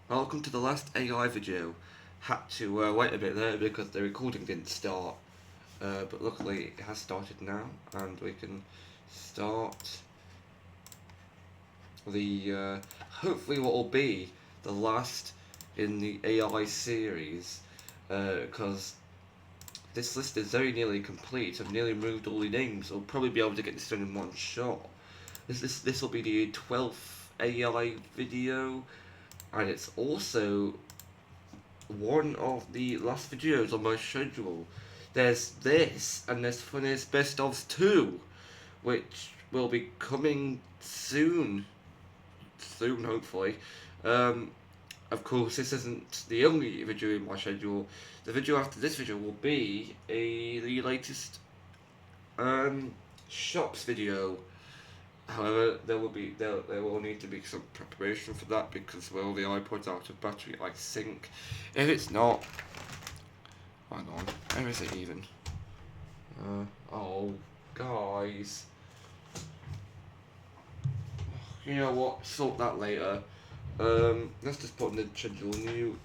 Welcome to the last AI video. Had to wait a bit there because the recording didn't start, but luckily it has started now, and we can start the hopefully what will be the last in the AI series, because this list is very nearly complete. I've nearly removed all the names. I'll probably be able to get this done in one shot. This will be the 12th AI video, and it's also one of the last videos on my schedule. There's this, and there's Funniest Best ofs 2, which will be coming soon. Soon, hopefully. Um, of course, this isn't the only video in my schedule. The video after this video will be the latest um, shops video. However, there will need to be some preparation for that because well the iPod's out of battery, I think. If it's not, hang on, where is it even? Oh, guys. You know what? Sort that later. Let's just put in the schedule new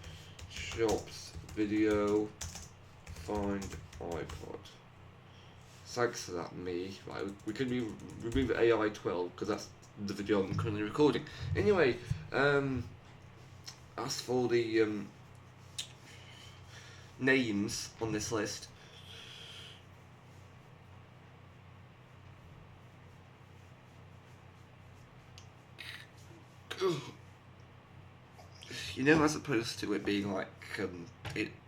shops video. Find iPod. Thanks for that, me. Right, we can remove A.I.12 because that's the video I'm currently recording. Anyway, as for the names on this list, you know, as opposed to it being like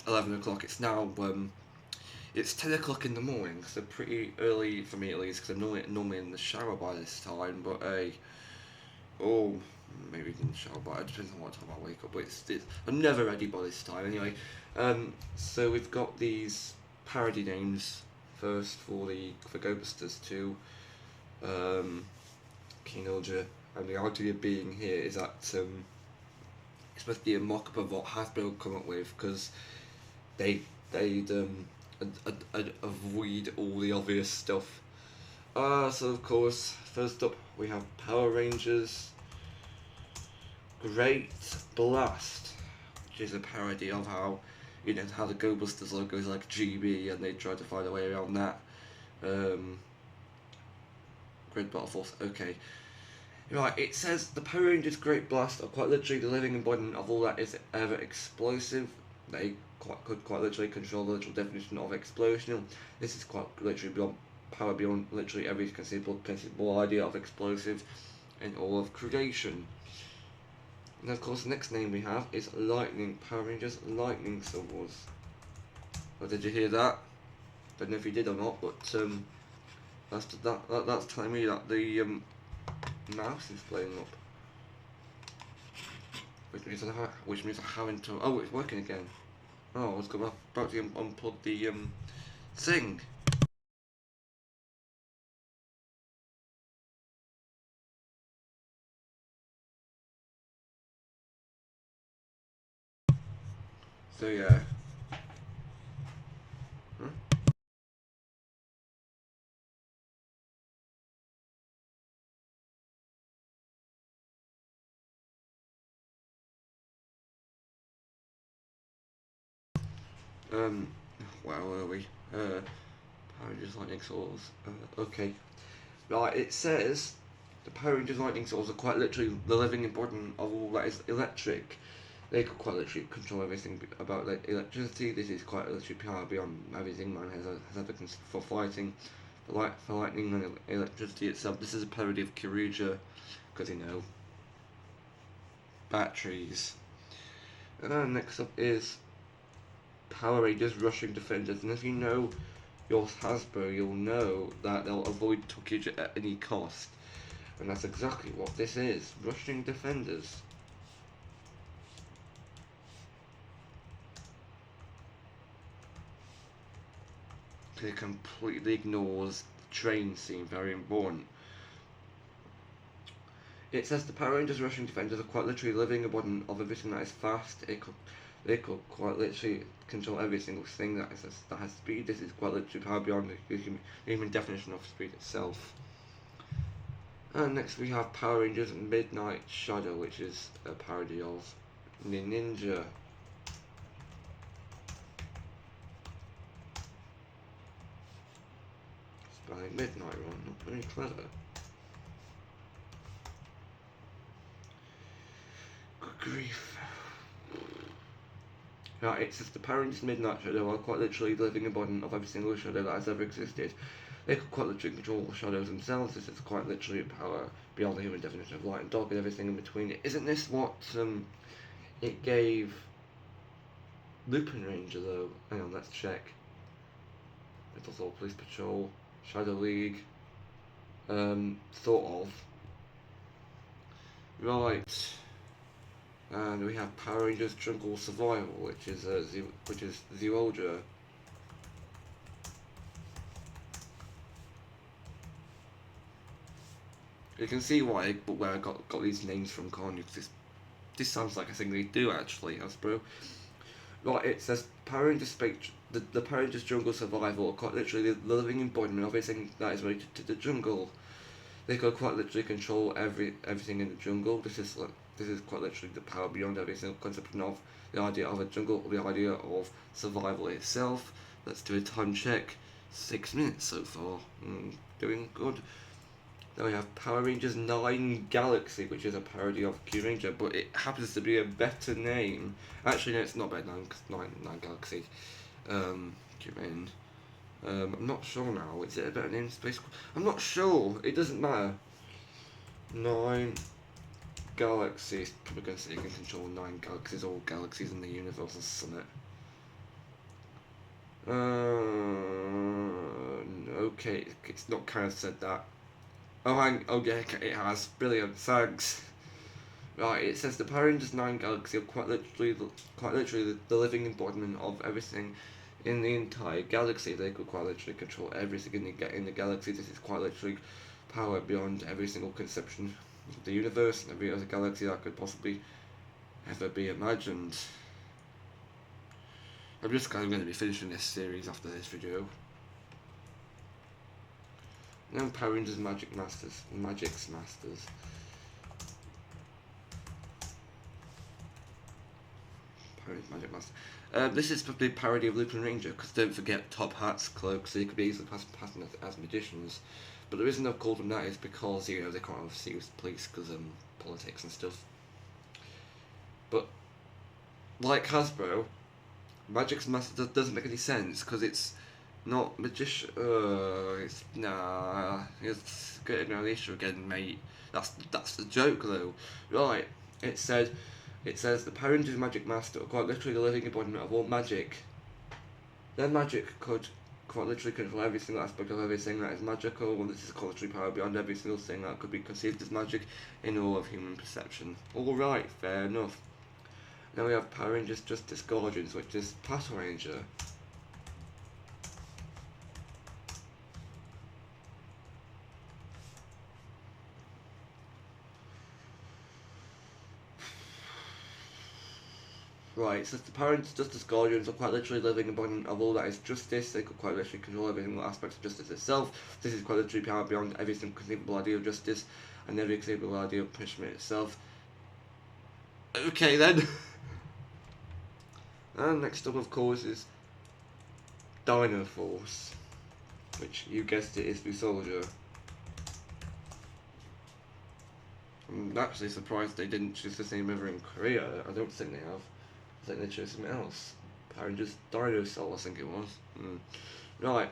11 o'clock, it's now it's 10 o'clock in the morning, so pretty early for me at least, because I'm normally in the shower by this time. But oh, maybe in the shower, but it depends on what time I wake up. But I'm never ready by this time anyway. So we've got these parody names first for Ghostbusters 2, King Ulja, and the idea being here is that it's supposed to be a mock-up of what Hasbro come up with, because they'd avoid all the obvious stuff. So of course, first up we have Power Rangers Great Blast, which is a parody of how how the Ghostbusters logo is like GB, and they try to find a way around that. Great Battle Force, okay. Right, it says the Power Rangers Great Blast are quite literally the living embodiment of all that is ever explosive. They could quite literally control the literal definition of explosion. This is quite literally beyond power beyond literally every conceivable idea of explosive in all of creation. And of course, the next name we have is Lightning Power Rangers Lightning Swords. Oh, did you hear that? Don't know if you did or not, but that's telling me that the mouse is playing up, which means I haven't to. Oh, it's working again. Oh, I was about to unplug the thing. So yeah. Huh? Um, where were we? Power Rangers Lightning Swords. Okay. Right, it says the Power Rangers Lightning Swords are quite literally the living embodiment of all that is electric. They could quite literally control everything about electricity. This is quite literally power beyond everything man has ever considered for fighting. For lightning and electricity itself, this is a parody of Kiruja, because batteries. Next up is Power Rangers Rushing Defenders, and if you know your Hasbro, you'll know that they'll avoid tuckage at any cost, and that's exactly what this is. Rushing Defenders. It completely ignores the train scene, very important. It says the Power Rangers Rushing Defenders are quite literally living embodiment of everything that is fast. They could quite literally control every single thing that has speed. This is quite literally power beyond the human definition of speed itself. And next we have Power Rangers Midnight Shadow, which is a parody of Ninja. Spelling midnight one, not very clever. Good grief. Right, it says the parents midnight shadow are quite literally the living embodiment of every single shadow that has ever existed. They could quite literally control the shadows themselves. This is quite literally a power beyond the human definition of light and dark and everything in between. Isn't this what it gave Lupin Ranger though? Hang on, let's check. Little Police Patrol, Shadow League, sort of. Right. And we have Power Rangers Jungle Survival, which is Zyuohger. You can see where I got these names from, can't you? Because this sounds like a thing they do actually, Hasbro. Right, it says Power Rangers the Power Rangers Jungle Survival are quite literally the living embodiment of everything that is related to the jungle. They could quite literally control everything in the jungle. This is quite literally the power beyond every single concept of the idea of a jungle or the idea of survival itself. Let's do a time check. 6 minutes so far. Doing good. Then we have Power Rangers 9 Galaxy, which is a parody of Q Ranger, but it happens to be a better name. Actually, no, it's not better than 9 Galaxy. Q-Rain. I'm not sure now. Is it a better name? Space? I'm not sure. It doesn't matter. 9 Galaxies. Probably going to say you can control 9 galaxies, all galaxies in the universe or something. Okay, it's not kind of said that. Oh yeah, it has. Brilliant, thanks. Right, it says the Power Rangers 9 Galaxy are quite literally the living embodiment of everything in the entire galaxy. They could quite literally control everything in the galaxy. This is quite literally power beyond every single conception of the universe and every other galaxy that could possibly ever be imagined. I'm going to be finishing this series after this video. Now Power Rangers Magic's Masters. Magic Master. This is probably a parody of Lupin Ranger, because don't forget top hats, cloaks, so you could be easily passed as magicians. But the reason I've called them that is because, they can't have serious police because politics and stuff. But, like Hasbro, Magic's Master doesn't make any sense, because it's not magician. It's getting an issue again, mate. That's the joke, though. Right, it says the Power Rangers Magic Master are quite literally the living embodiment of all magic. Their magic could quite literally control every single aspect of everything that is magical, and this is quite literally power beyond every single thing that could be conceived as magic in all of human perception. Alright, fair enough. Now we have Power Rangers Justice Guardians, which is Battle Ranger. Right, so the Power Rangers Justice Guardians are quite literally living embodiment of all that is justice. They could quite literally control every single aspect of justice itself. This is quite literally power beyond every single conceivable idea of justice and every conceivable idea of punishment itself. Okay then. And next up, of course, is Dino Force, which you guessed it is the Soldier. I'm actually surprised they didn't choose the same over in Korea. I don't think they have. I think they chose something else. Power Rangers Dinosaur, I think it was. Right.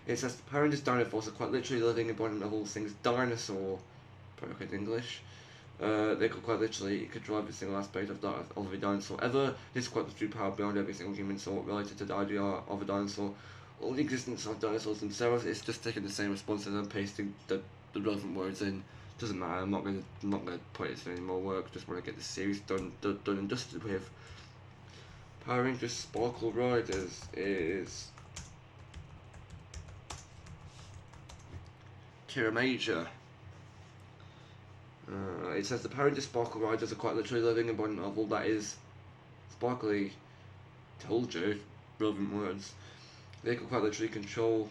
It says the Power Rangers Dino Force are quite literally the living embodiment of all things dinosaur. Probably in English. They could quite literally control every single aspect of a dinosaur ever. This is quite the true power beyond every single human soul related to the idea of a dinosaur. All the existence of dinosaurs themselves is just taking the same responses and pasting the relevant words in. Doesn't matter. I'm not gonna put it through any more work. Just want to get the series done and dusted with. Power Rangers Sparkle Riders is Kira Major. It says the Power Rangers Sparkle Riders are quite literally living embodiment of all that is sparkly. Told you, relevant words. They could quite literally control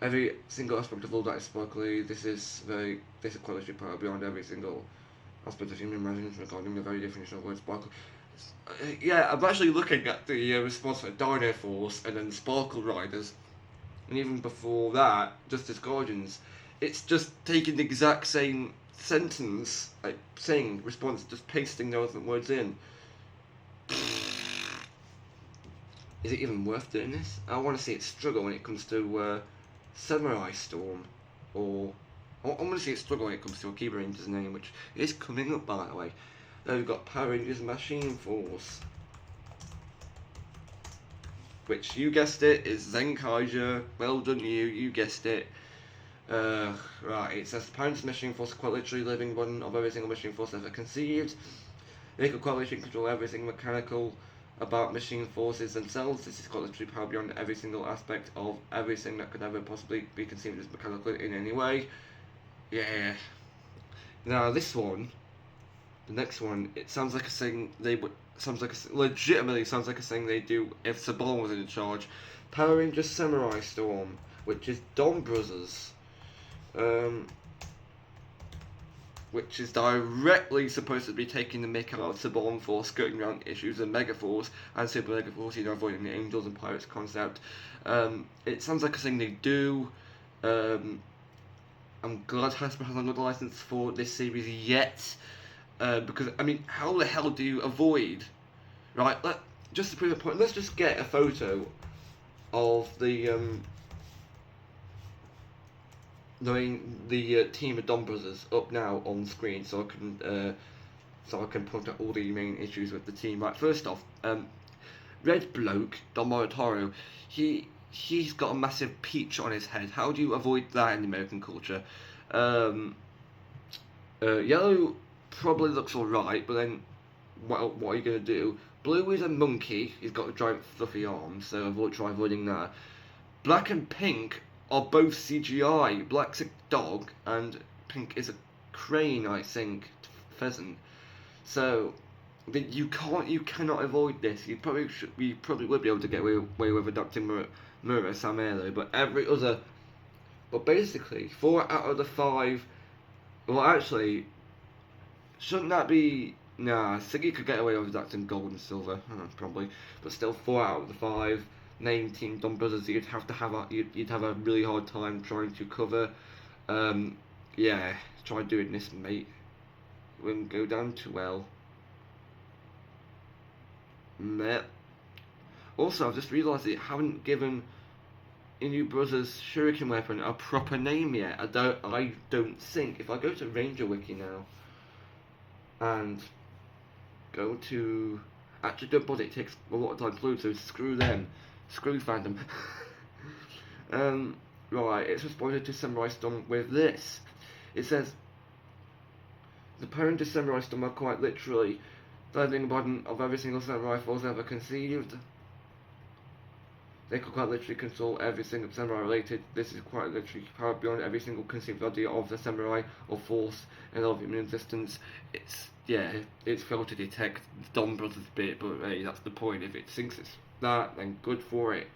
Every single aspect of all that is sparkly. This is quite literally power beyond every single aspect of human imagination regarding the very definition of the word sparkle. Yeah, I'm actually looking at the response for Dino Force and then the Sparkle Riders, and even before that, Justice Guardians. It's just taking the exact same sentence, like saying response, just pasting those words in. Is it even worth doing this? I want to see it struggle when it comes to Samurai Storm, or I want to see it struggle when it comes to a Akiba Ranger's name, which is coming up by the way. Then we've got Power Rangers Machine Force, which you guessed it is Zenkaiger. Well done you guessed it. Right, it says Power Rangers Machine Force quite literally living one of every single machine force ever conceived. They could quite literally control everything mechanical about machine forces themselves. This is quite literally power beyond every single aspect of everything that could ever possibly be conceived as mechanical in any way. Yeah. Now this one, the next one, it sounds like a thing they would. Legitimately sounds like a thing they do if Saban was in charge. Power Rangers Samurai Storm, which is Don Brothers. Which is directly supposed to be taking the mick out of Saban for skirting around issues of Megaforce and Super Megaforce, avoiding the Angels and Pirates concept. It sounds like a thing they do. I'm glad Hasbro has another license for this series yet, because, I mean, how the hell do you avoid, right, just to prove a point, let's just get a photo of the team of Don Brothers up now on screen, so I can point out all the main issues with the team. Right, first off, Red Bloke Don Moritaro, he's got a massive peach on his head. How do you avoid that in American culture? Yellow probably looks alright, but then what are you gonna do? Blue is a monkey. He's got a giant fluffy arm, so try avoiding that. Black and pink are both CGI. Black's a dog and pink is a crane, I think, pheasant. So you cannot avoid this. You probably would be able to get away with adopting Mura Samelo, but basically 4 out of the 5. Well, actually, shouldn't that be? Nah, Siggy could get away with adopting gold and silver, probably, but still 4 out of the 5. Name Team Don Brothers, you'd have a really hard time trying to cover. Yeah, try doing this, mate. Wouldn't go down too well. Meh. Also, I've just realised that you haven't given Inu Brothers Shuriken weapon a proper name yet. I don't think. If I go to Ranger Wiki now and go to, actually don't bother, it takes a lot of time to load, so screw them. Screw fandom. Right, it's responded to Samurai Storm with this. It says, the parent to Samurai Storm are quite literally the living body of every single samurai force ever conceived. They could quite literally control every single samurai related. This is quite literally power beyond every single conceived idea of the samurai or force and of human existence. It's failed to detect the Don Brothers bit, but hey, that's the point. If it thinks it's that, then good for it.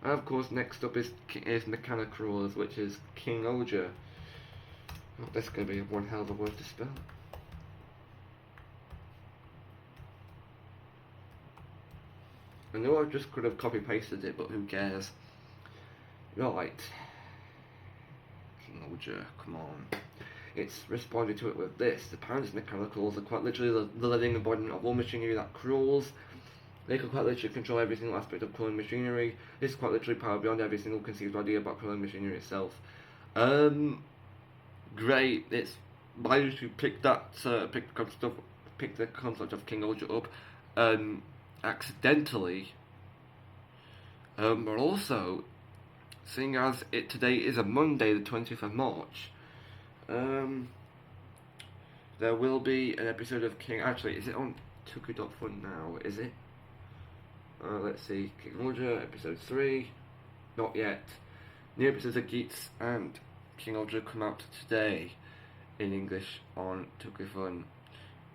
And of course, next up is Mechanicrawlers, which is King Oja. Oh, that's going to be one hell of a word to spell. I know I just could have copy pasted it, but who cares? Right. King Oja, come on. It's responded to it with this. The parents Mechanicals are quite literally the living embodiment of all machinery that crawls. They can quite literally control every single aspect of crawling machinery. This is quite literally power beyond every single conceived idea about crawling machinery itself. Great. It's why did you pick the concept of King Oja up accidentally. But also, seeing as today is a Monday, the 20th of March, there will be an episode of King. Actually, is it on Tuku.fun now? Is it? Let's see, King Oja, episode 3, not yet. New episodes of Geats and King Oja come out today in English on Tukufun.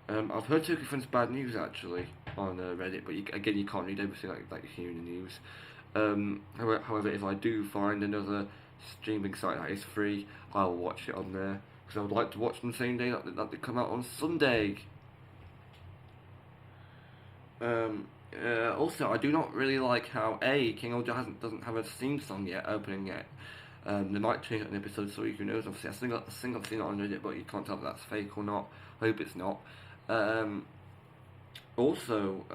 I've heard Tukufun's bad news actually on Reddit, but you can't read everything like you hear in the news. However, if I do find another streaming site that is free, I'll watch it on there because I would like to watch them the same day that they come out on Sunday. Also, I do not really like how King Old doesn't have a theme song yet, opening yet. They might change it in episode 3, who knows? Obviously, I think I've seen it on Reddit, but you can't tell if that's fake or not. Hope it's not. Um, also,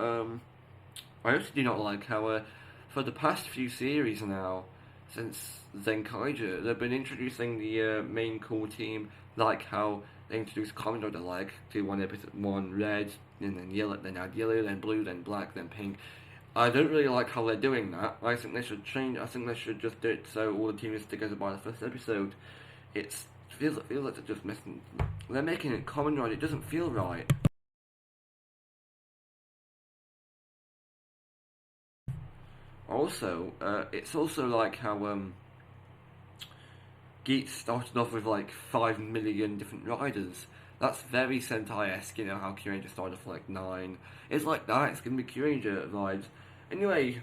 I also do not like how, for the past few series now, since Zenkaija, they've been introducing the main core team, like how they introduced Kamen Rider, like do one episode, one red, and then yellow, then add yellow, then blue, then black, then pink. I don't really like how they're doing that. I think they should change. I think they should just do it so all the team is together by the first episode. It feels like they're just messing. They're making it Kamen Rider. It doesn't feel right. Also, it's also like how Geats started off with like 5 million different riders. That's very Sentai-esque, how Kyuranger started off with like 9. It's like that, it's gonna be Kyuranger rides. Anyway,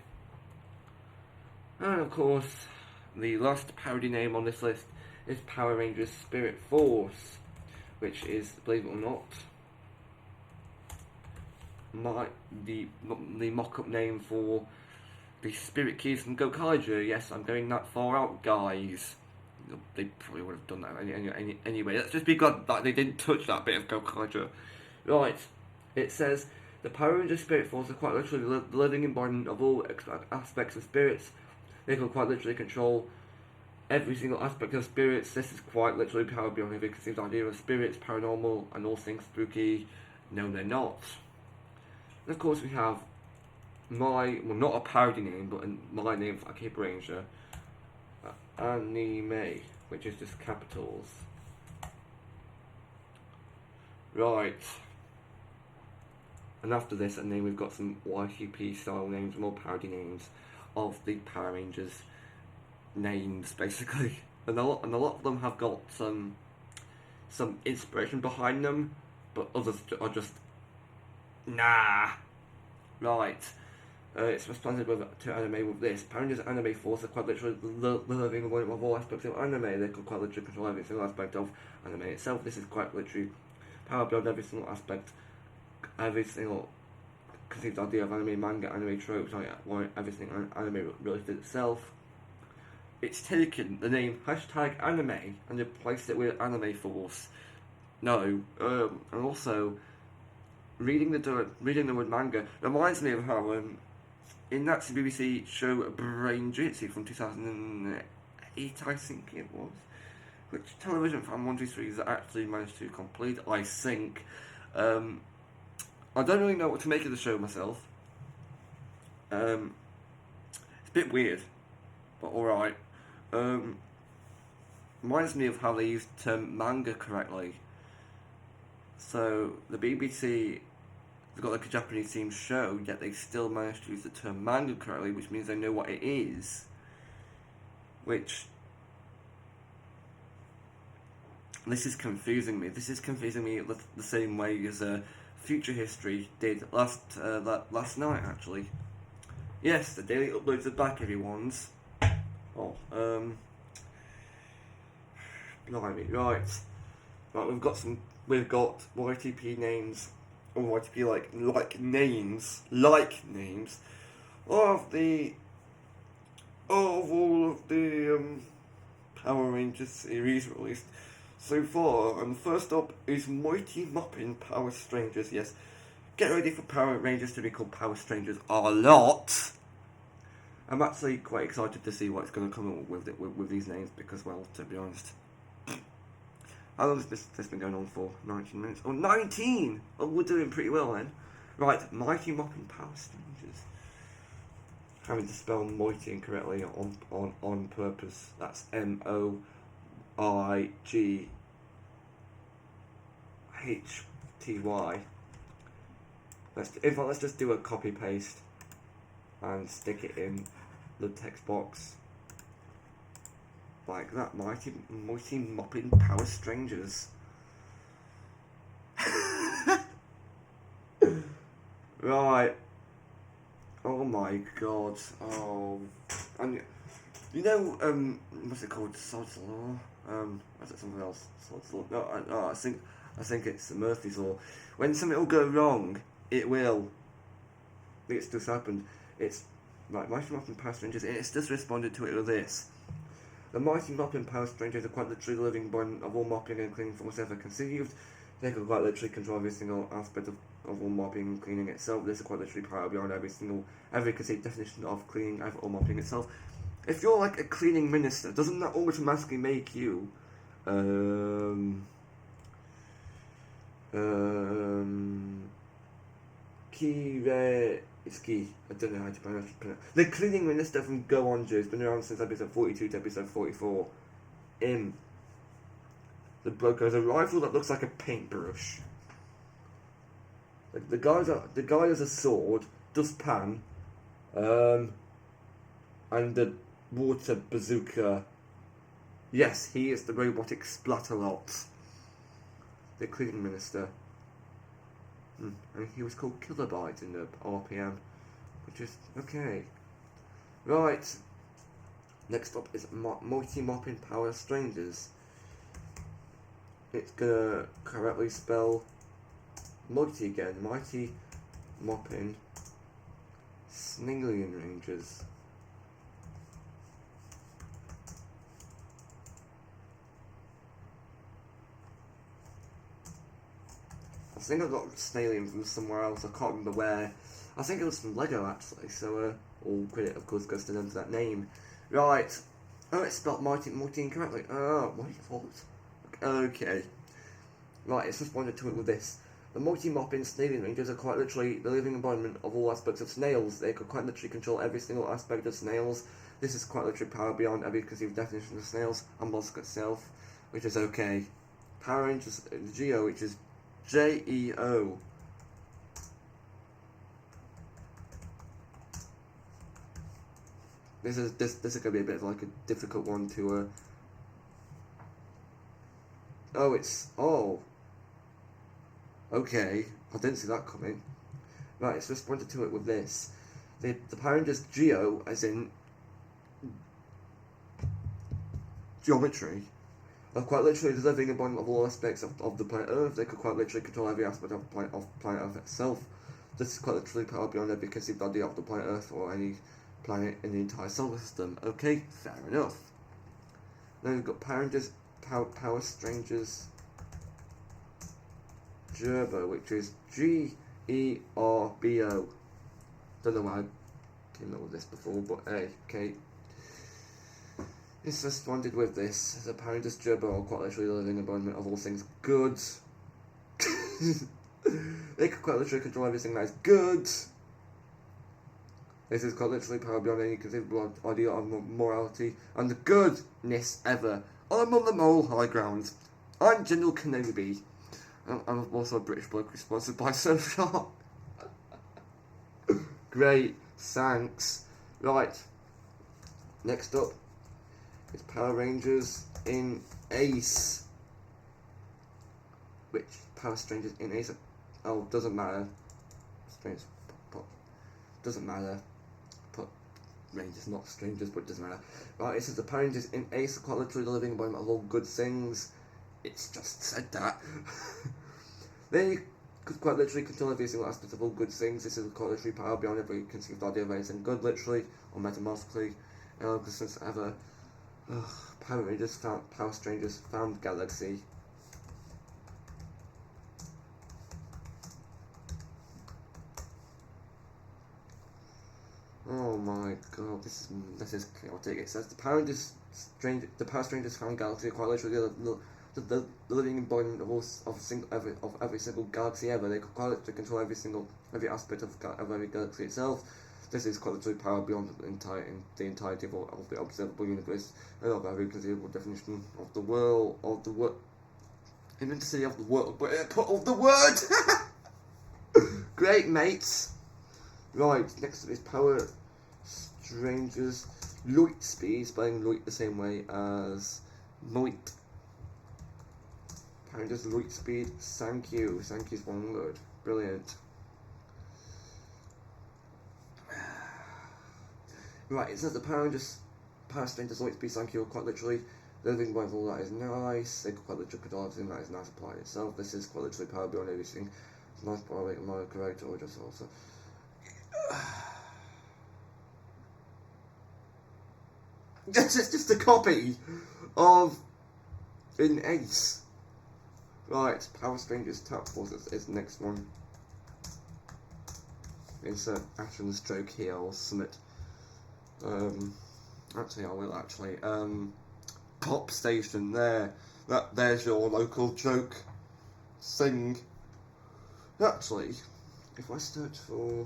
and of course, the last parody name on this list is Power Rangers Spirit Force, which is, believe it or not, the mock-up name for the Spirit Keys from Gokaiger. Yes, I'm going that far out, guys. They probably would have done that anyway. Let's just be glad that they didn't touch that bit of Gokaiger. Right, it says, the Power Ranger Spirit Force are quite literally the living embodiment of all aspects of spirits. They can quite literally control every single aspect of spirits. This is quite literally power beyond every conceived idea of spirits, paranormal, and all things spooky. No, they're not. And of course, we have not a parody name, but my name for Cape Ranger, Anime, which is just capitals. Right. And after this, and then we've got some YTP style names, more parody names of the Power Rangers names, basically. And a lot of them have got some inspiration behind them, but others are just nah. Right. It's responded to anime with this. Power Rangers Anime Force are quite literally the living embodiment of all aspects of anime. They could quite literally control every single aspect of anime itself. This is quite literally power beyond every single aspect, every single conceived idea of anime, manga, anime tropes, like everything anime related itself. It's taken the name #anime and replaced it with Anime Force. No, and also reading the word manga reminds me of how in that BBC show Brain Jitsu from 2008, I think it was, which Television Fan 123 has actually managed to complete, I think. I don't really know what to make of the show myself. It's a bit weird, but alright. Reminds me of how they used the term manga correctly. So, the BBC, they've got like a Japanese themed show, yet they still managed to use the term manga correctly, which means they know what it is. Which, this is confusing me. This is confusing me the same way as Future History did last night, actually. Yes, the daily uploads are back, everyone's. Oh, blimey, right. Right, we've got YTP names, or YTP like names of all of the Power Rangers series released so far. And first up is Mighty Muppin Power Strangers. Yes, get ready for Power Rangers to be called Power Strangers a lot. I'm actually quite excited to see what's going to come up with these names because, well, to be honest, how long has this been going on for? 19 minutes? Oh, 19! Oh, we're doing pretty well then. Right, Mighty Mopping Power Strangers. Having to spell Mighty incorrectly on purpose. That's MOIGHTY. Let's just do a copy paste and stick it in the text box. Like that, Mighty Mopping Power Strangers. Right. Oh my god. Oh. And you know, what's it called? Sod's Law? Is it something else? Sod's Law? No, I think it's Murphy's Law. When something will go wrong, it will. It's just happened. It's like Mighty Morphin Power Strangers, and it's just responded to it with this. The Mighty Morphin Power Strangers are quite literally the living bond of all mopping and cleaning force ever conceived. They could quite literally control every single aspect of all mopping and cleaning itself. This is quite literally power beyond every conceived definition of cleaning or mopping itself. If you're like a cleaning minister, doesn't that automatically make you it's key. I don't know how to pronounce it. The cleaning minister from Go On Joe has been around since episode 42 to episode 44. The bloke has a rifle that looks like a paintbrush. The guy has a sword, dustpan, and the water bazooka. Yes, he is the robotic Splatterlot. The cleaning minister. And he was called Kilobyte in the RPM, which is okay. Right. Next up is Mighty Mopping Power Strangers. It's gonna correctly spell Mighty again. Mighty Mopping Sningling Rangers. I think I got Snalian from somewhere else, I can't remember where. I think it was from Lego actually, so all credit of course goes to them for that name. Right. Oh, it's spelled Mighty incorrectly. Oh, what do you thought? Okay. Right, it's responded to it with this. The Mighty Mopping Snailing Rangers are quite literally the living embodiment of all aspects of snails. They could quite literally control every single aspect of snails. This is quite literally power beyond every conceived definition of snails and Moscow itself, which is okay. Power Rangers Geo, which is Geo. This is gonna be a bit of like a difficult one to okay. I didn't see that coming. Right, it's responded to it with this. The Power Rangers Geo, as in geometry, are quite literally the living embodiment of all aspects of the planet Earth. They could quite literally control every aspect of planet Earth itself. This is quite literally power beyond every conceived idea of the planet Earth or any planet in the entire solar system. Okay, fair enough. Then we've got Power Rangers Power Strangers Gerbo, which is Gerbo. Don't know why I came up with this before, but hey, okay. It's responded with this. The Power Rangers Gerbo are quite literally the living embodiment of all things good. They could quite literally control everything that is good. This is quite literally power beyond any conceivable idea of morality and the goodness ever. I'm on the moral high ground. I'm General Kenobi. I'm also a British bloke sponsored by Surfshark. Great, thanks. Right, next up is Power Rangers in Ace. Which Power Strangers in Ace? Oh, doesn't matter. Strangers, doesn't matter. Put Rangers, not strangers, but it doesn't matter. Right, it says the Power Rangers in Ace are quite literally the living embodiment of all good things. It's just said that. They could quite literally control every single aspect of all good things. This is quite literally power beyond every conceived idea of anything good, literally, or metaphorically. Since ever. Power Rangers found Power Strangers found Galaxy. Oh my god, this is chaotic. It says the Power Strangers found Galaxy are quite literally the living embodiment of every single galaxy ever. They could quite literally control every aspect of every galaxy itself. This is quite literally power beyond the entirety of the observable universe and of every conceivable definition of the world I meant to say of the world, but I put of the word. Great, mates. Right, next up is Power Strangers Light Speed, spelling light the same way as light. Power Rangers Light Speed, thank you. Thank you is one word. Brilliant. Right, it says the power strain does always be Sankyo quite literally. The living by all that is nice. They could quite literally control everything that is nice applied itself. This is quite literally power beyond everything. It's nice power rate more correct or just also. It's just a copy of in Ace. Right, Power Strangers Tap Force is the next one. Insert action stroke here or summit. Actually, I will actually. Pop Station there. There's your local joke. Sing. Actually, if I search for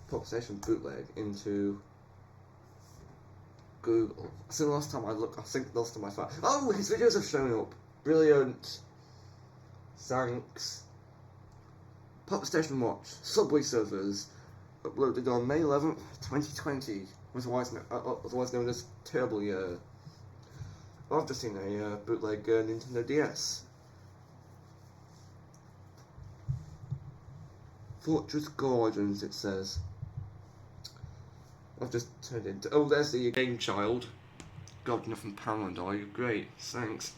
Pop Station bootleg into Google. So last time I looked, I think last time I found. Oh, his videos have shown up. Brilliant. Thanks. Pop Station Watch. Subway servers. Uploaded on May 11th, 2020. Otherwise known as Terrible Year. I've just seen a bootleg Nintendo DS. Fortress Gardens, it says. I've just turned into. Oh, there's the Game Child. God, nothing Pound, are you? Great, thanks.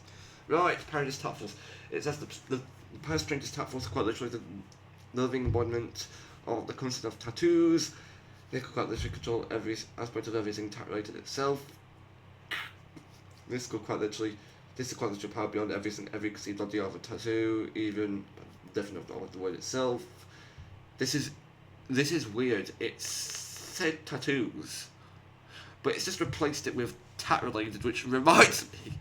Right, Paradise Tap Force. It says the Power Strangers Tap Force is quite literally the living embodiment of the concept of tattoos. They could quite literally control every aspect of everything related itself. This is quite literally power beyond everything, every conceived idea of a tattoo, even definitely of the word itself. This is weird. It's said tattoos, but it's just replaced it with tat related, which reminds me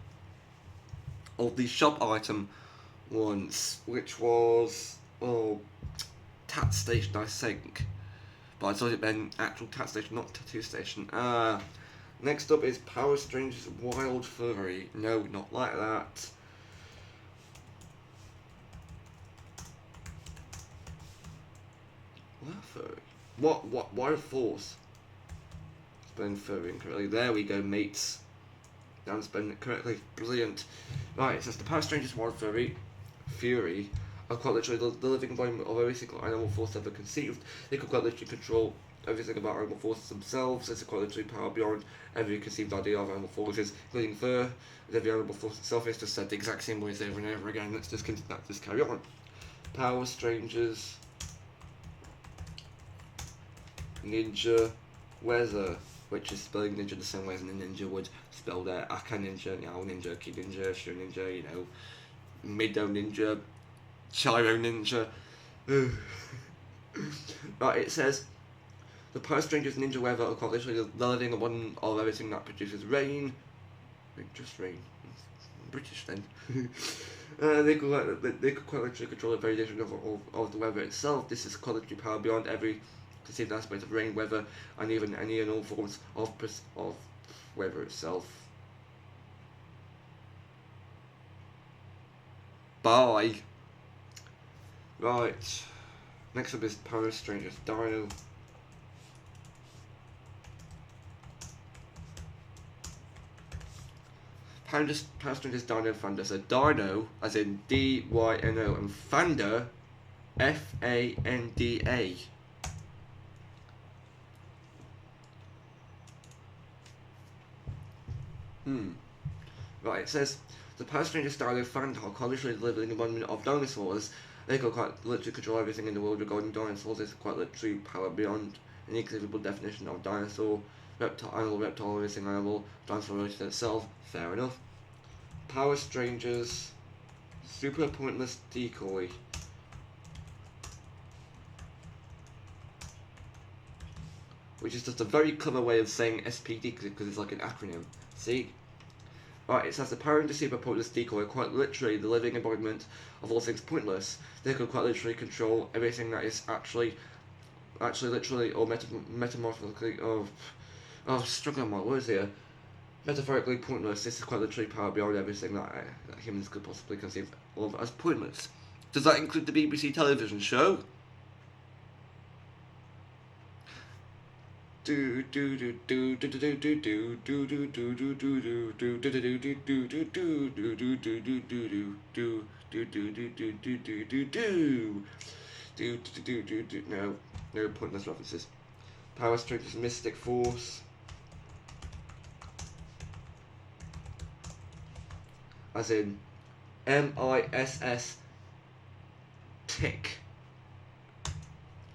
of the shop item once, which was tat station, I think. But I thought it meant actual tat station, not tattoo station. Next up is Power Strangers Wild Furry. No, not like that. Wild Furry? What? Wild Force? Spelling furry incorrectly. There we go, mates. Dan spelling it correctly. Brilliant. Right, it says the Power Strangers Wild Fury are quite literally the living embodiment of every single animal force ever conceived. They could quite literally control everything about animal forces themselves. It's a quite literally power beyond every conceived idea of animal forces, including fur. Every animal force itself is just said the exact same ways over and over again. Let's just carry on. Power Strangers Ninja Weather, which is spelling ninja the same way as a ninja would spell there. Aka Ninja, Yao Ninja, Ki Ninja, Shu Ninja, you know, Mido Ninja, Chiro Ninja. Right, it says the Power Strangers Ninja Weather are quite literally the living one of everything that produces rain. Just rain. British then. They could quite literally control the variation of the weather itself. This is quite literally power beyond every conceived aspect of rain, weather, and even any and all forms of weather itself. Bye. Right. Next up is Power Strangers Dino. Power Strangers Dino Thunder. So Dino, as in D-Y-N-O, and Thunder, F-A-N-D-A. Right, it says the Power Strangers Dino Thunder are quite literally the living embodiment of dinosaurs. They could quite literally control everything in the world regarding dinosaurs. It's quite literally power beyond any conceivable definition of dinosaur. Reptile, everything animal, dinosaur related itself. Fair enough. Power Strangers Super Pointless Decoy. Which is just a very clever way of saying SPD because it's like an acronym. See? Right, it says the Power Rangers Super Pointless Decoy are quite literally the living embodiment of all things pointless. They could quite literally control everything that is actually literally, or metamorphically, struggling on my words here. Metaphorically pointless. This is quite literally power beyond everything that humans could possibly conceive of as pointless. Does that include the BBC television show? No pointless references. Power Strength is Mystic Force. As in MISS tick.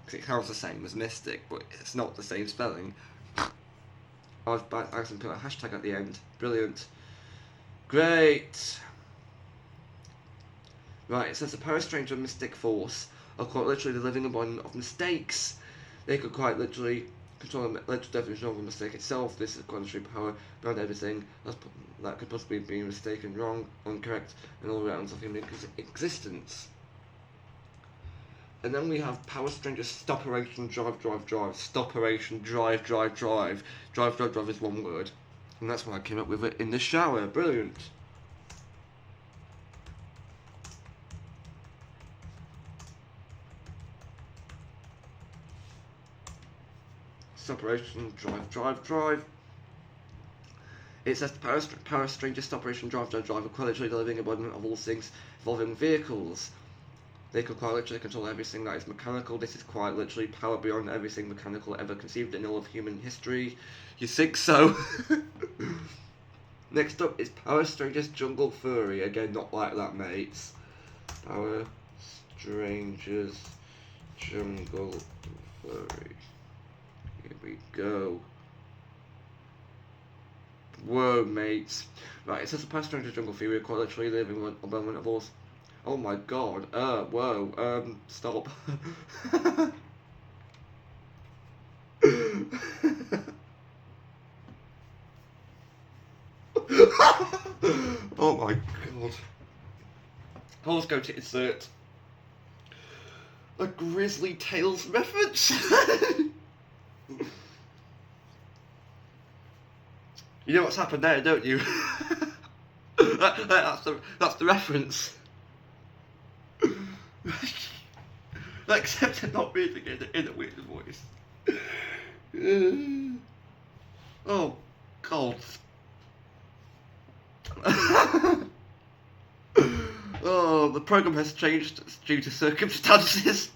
Because it sounds the same as Mystic, but it's not the same spelling. I've accidentally put a hashtag at the end. Brilliant. Great. Right, it says the Power Strength of Mystic Force are quite literally the living embodiment of mistakes. They could quite literally control the literal definition of a mistake itself. This is quite literally power beyond everything that could possibly be mistaken, wrong, incorrect, and all rounds of human existence. And then we have Power Strength of Stoperation, Drive. Stoperation, Drive. Drive is one word. And that's when I came up with it in the shower. Brilliant. Stoperation, Drive. It says power Strength of Stoperation, Drive are quite literally the living embodiment of all things involving vehicles. They could quite literally control everything that is mechanical. This is quite literally power beyond everything mechanical ever conceived in all of human history. You think so? Next up is Power Strangers Jungle Fury. Again, not like that, mates. Power Strangers Jungle Fury. Here we go. Whoa, mates. Right, it says the Power Strangers Jungle Fury are quite literally living one abundant of all. Oh my god. Whoa. Stop. Oh my god. Let's go to insert a Grizzly Tales reference. You know what's happened there, don't you? That's the reference. Except I'm not reading it in a weird voice. Oh, God. Oh, the program has changed due to circumstances.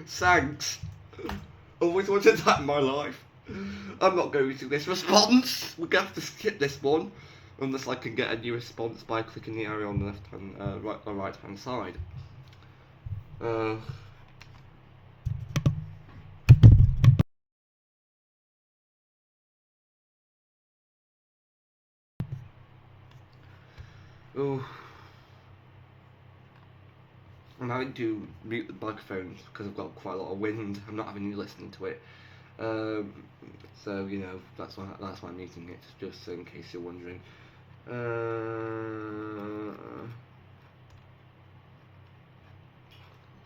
Thanks. Always wanted that in my life. I'm not going to this response. We're going to have to skip this one. Unless I can get a new response by clicking the arrow on the left hand, right hand side. Oh, I'm having to mute the microphones because I've got quite a lot of wind. I'm not having you listening to it. So you know that's why I'm muting it, just in case you're wondering.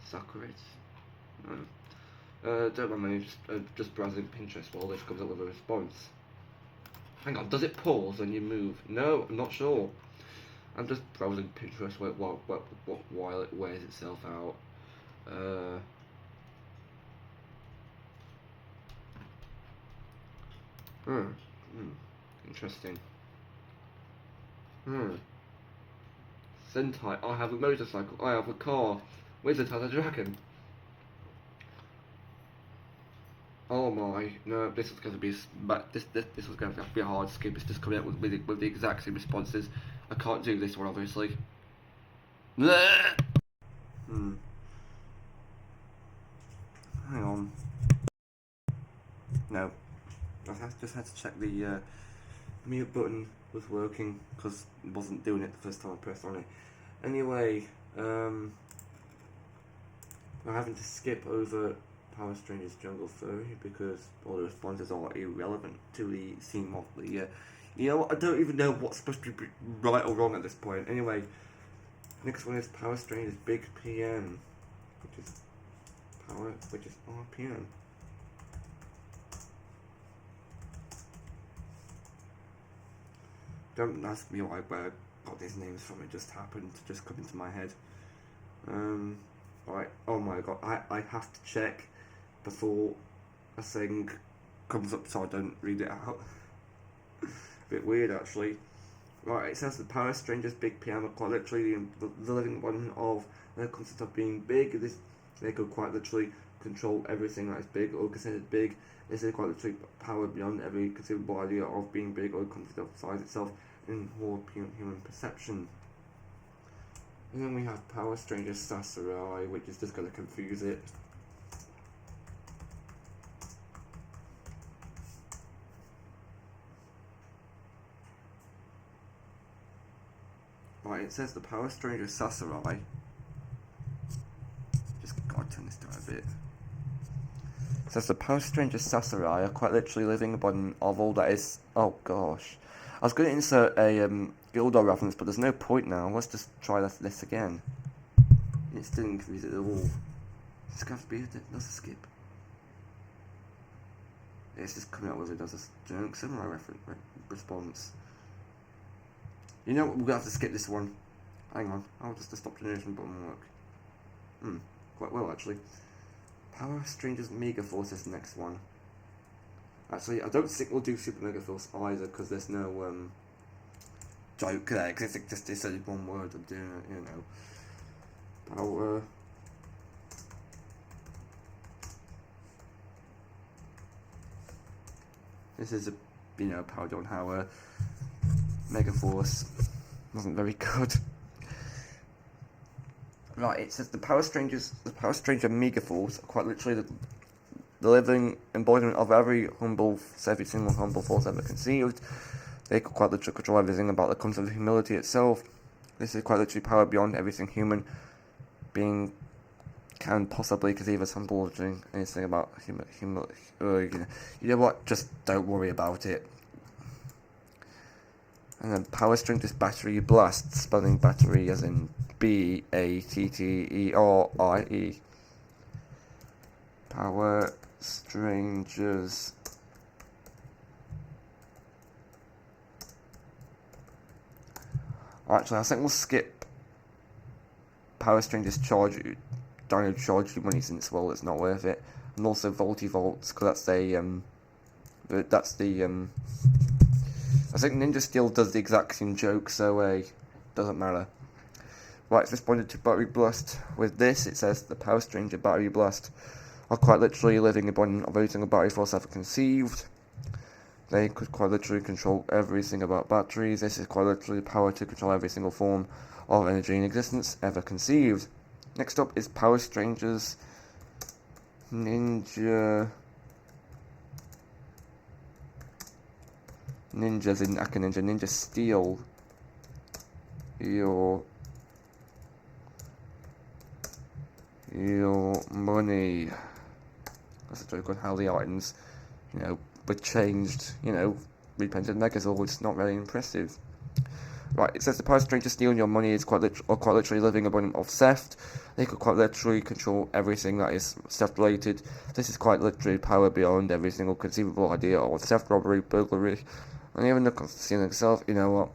Socrates. Don't mind me, just browsing Pinterest while this comes up with a response. Hang on, does it pause when you move? No, I'm not sure. I'm just browsing Pinterest while it wears itself out. Interesting. Sentai, I have a motorcycle, I have a car. Wizard has a dragon. Oh my, no, this is going to be, this was going to have to be a hard skip. It's just coming up with the exact same responses. I can't do this one, obviously. Hang on. No, I just had to check the mute button was working because it wasn't doing it the first time I pressed on it. Anyway, I'm having to skip over Power Strangers Jungle Fury because all the responses are irrelevant to the theme of the. You know what? I don't even know what's supposed to be right or wrong at this point. Anyway, next one is Power Strangers Big PM, which is RPM. Don't ask me where I got these names from. It just happened to just come into my head. Alright. Oh my god. I have to check before a thing comes up so I don't read it out. A bit weird actually. Right, it says the Power Strangers Big PM are quite literally the living embodiment of the concept of being big. They could quite literally control everything that is big or considered big. This is quite literally power beyond every conceivable idea of being big or concept of size itself in more human perception. And then we have Power Stranger Sasarai, which is just going to confuse it. Right, it says the Power Stranger Sasarai. Just gotta turn this down a bit. It says the Power Stranger Sasarai are quite literally living embodiment of all that is. Oh gosh. I was going to insert a Gildor reference, but there's no point now. Let's just try this again. It still didn't confuse it at all. It's going to have to be a skip. It's just coming out with it as a generic samurai response. You know what, we're going to have to skip this one. Hang on, I'll just stop generation button work. Quite well actually. Power Strangers Mega Force is the next one. Actually, I don't think we'll do Super Mega Force either, because there's no joke there, because it's only one word of doing it, you know. Power This is a, powered on how Mega Force wasn't very good. Right, it says the Power Stranger Mega Force are quite literally the living embodiment of every single humble force ever conceived. They could quite literally control everything about the concept of humility itself. This is quite literally power beyond everything human being can possibly conceive as humble, doing anything about humility. You know what? Just don't worry about it. And then Power Strangers Battery Blast, spelling battery as in BATTERIE. Power Strangers Actually, I think we'll skip Power Strangers Dino Charge Money, since, well, it's not worth it. And also Volts, because that's the I think Ninja Steel does the exact same joke, so doesn't matter. Right, it's responded to Battery Blast. With this, it says the Power Stranger Battery Blast are quite literally living embodiment of every single battery force ever conceived. They could quite literally control everything about batteries. This is quite literally the power to control every single form of energy in existence ever conceived. Next up is Power Strangers Ninjas in Aka Ninja Steel your money. That's a joke on how the items, were changed, reprinted Megazords. Not very impressive. Right, it says the Power Stranger stealing your money is quite literally living embodiment of theft. They could quite literally control everything that is theft related. This is quite literally power beyond every single conceivable idea of theft, robbery, burglary, and even the stealing itself. You know what?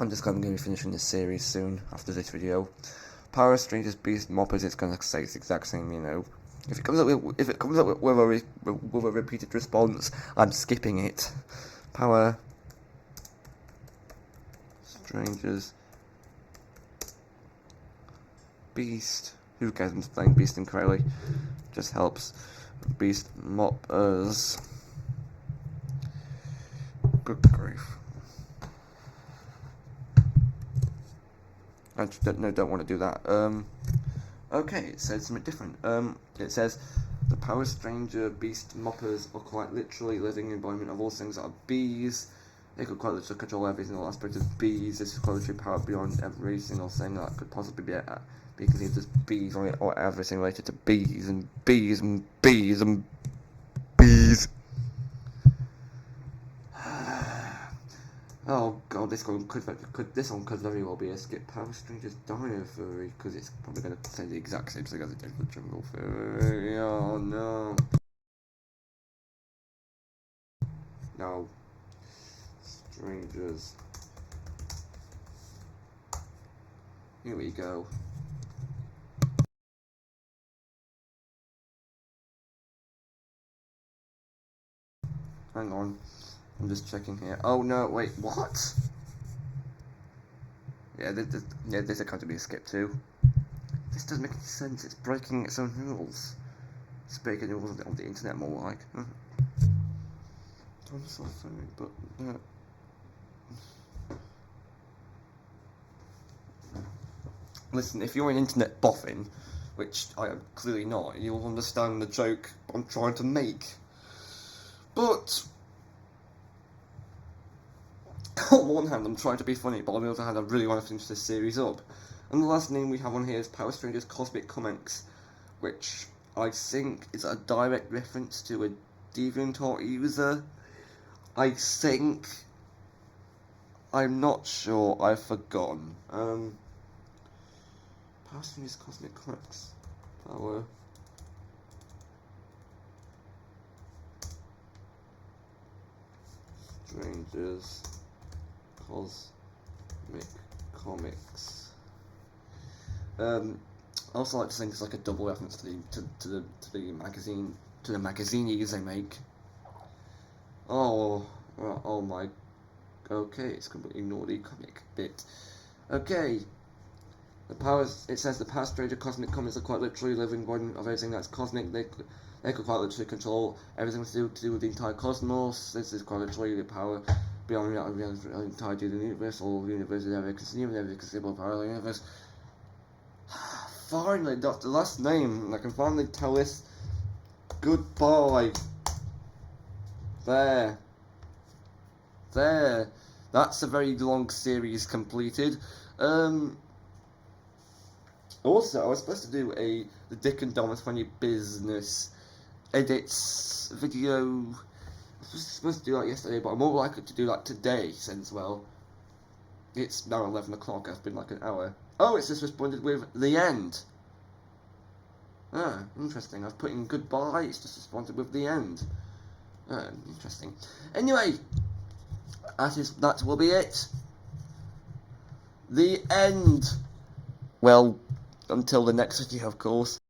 I'm just going to be finishing this series soon after this video. Power Strangers Beast Moppers, it's going to say it's the exact same, If it comes up with a repeated response, I'm skipping it. Power Strangers Beast. Who cares? I'm playing Beast incorrectly. Just helps. Beast Moppers. Good grief. I don't want to do that. Okay, it says something different. It says the Power Stranger Beast Moppers are quite literally living embodiment of all things that are bees. They could quite literally control every single aspect of bees. This is quite literally power beyond every single thing that could possibly be conceived as bees, or everything related to bees and bees and bees and bees. Oh god, this one could very well be a skip. Power Strangers Dino Fury, because it's probably going to say the exact same thing as it did with Jungle Fury. Oh no. No. Strangers. Here we go. Hang on. I'm just checking here. Oh no, wait, what? Yeah, this is going to be a skip too. This doesn't make any sense. It's breaking its own rules. It's breaking the rules on the internet more like. I'm so sorry, but listen, if you're an internet boffin, which I am clearly not, you'll understand the joke I'm trying to make. But on one hand, I'm trying to be funny, but on the other hand, I really want to finish this series up. And the last name we have on here is Power Strangers Cosmic Comics, which I think is a direct reference to a DeviantArt user. I think. I'm not sure. I've forgotten. Power Strangers Cosmic Comics. Power. Strangers Cosmic Comics. I also like to think it's like a double reference to the magazines they make. Oh my. Okay, it's completely ignored the comic bit. Okay. It says the Power Stranger Cosmic Comics are quite literally living one of everything that's cosmic. They could quite literally control everything to do with the entire cosmos. This is quite literally the power beyond the entirety of the universe, all the universe is ever conceivable parallel universe. Finally, that's the last name. I can finally tell this goodbye. There. That's a very long series completed. Also, I was supposed to do the Dick and Dom Funny Business edits video. I was supposed to do that yesterday, but I'm more likely to do that today, since, well, it's now 11 o'clock, I've been like an hour. Oh, it's just responded with the end. Ah, interesting. I've put in goodbye, it's just responded with the end. Ah, interesting. Anyway, that will be it. The end. Well, until the next video, of course.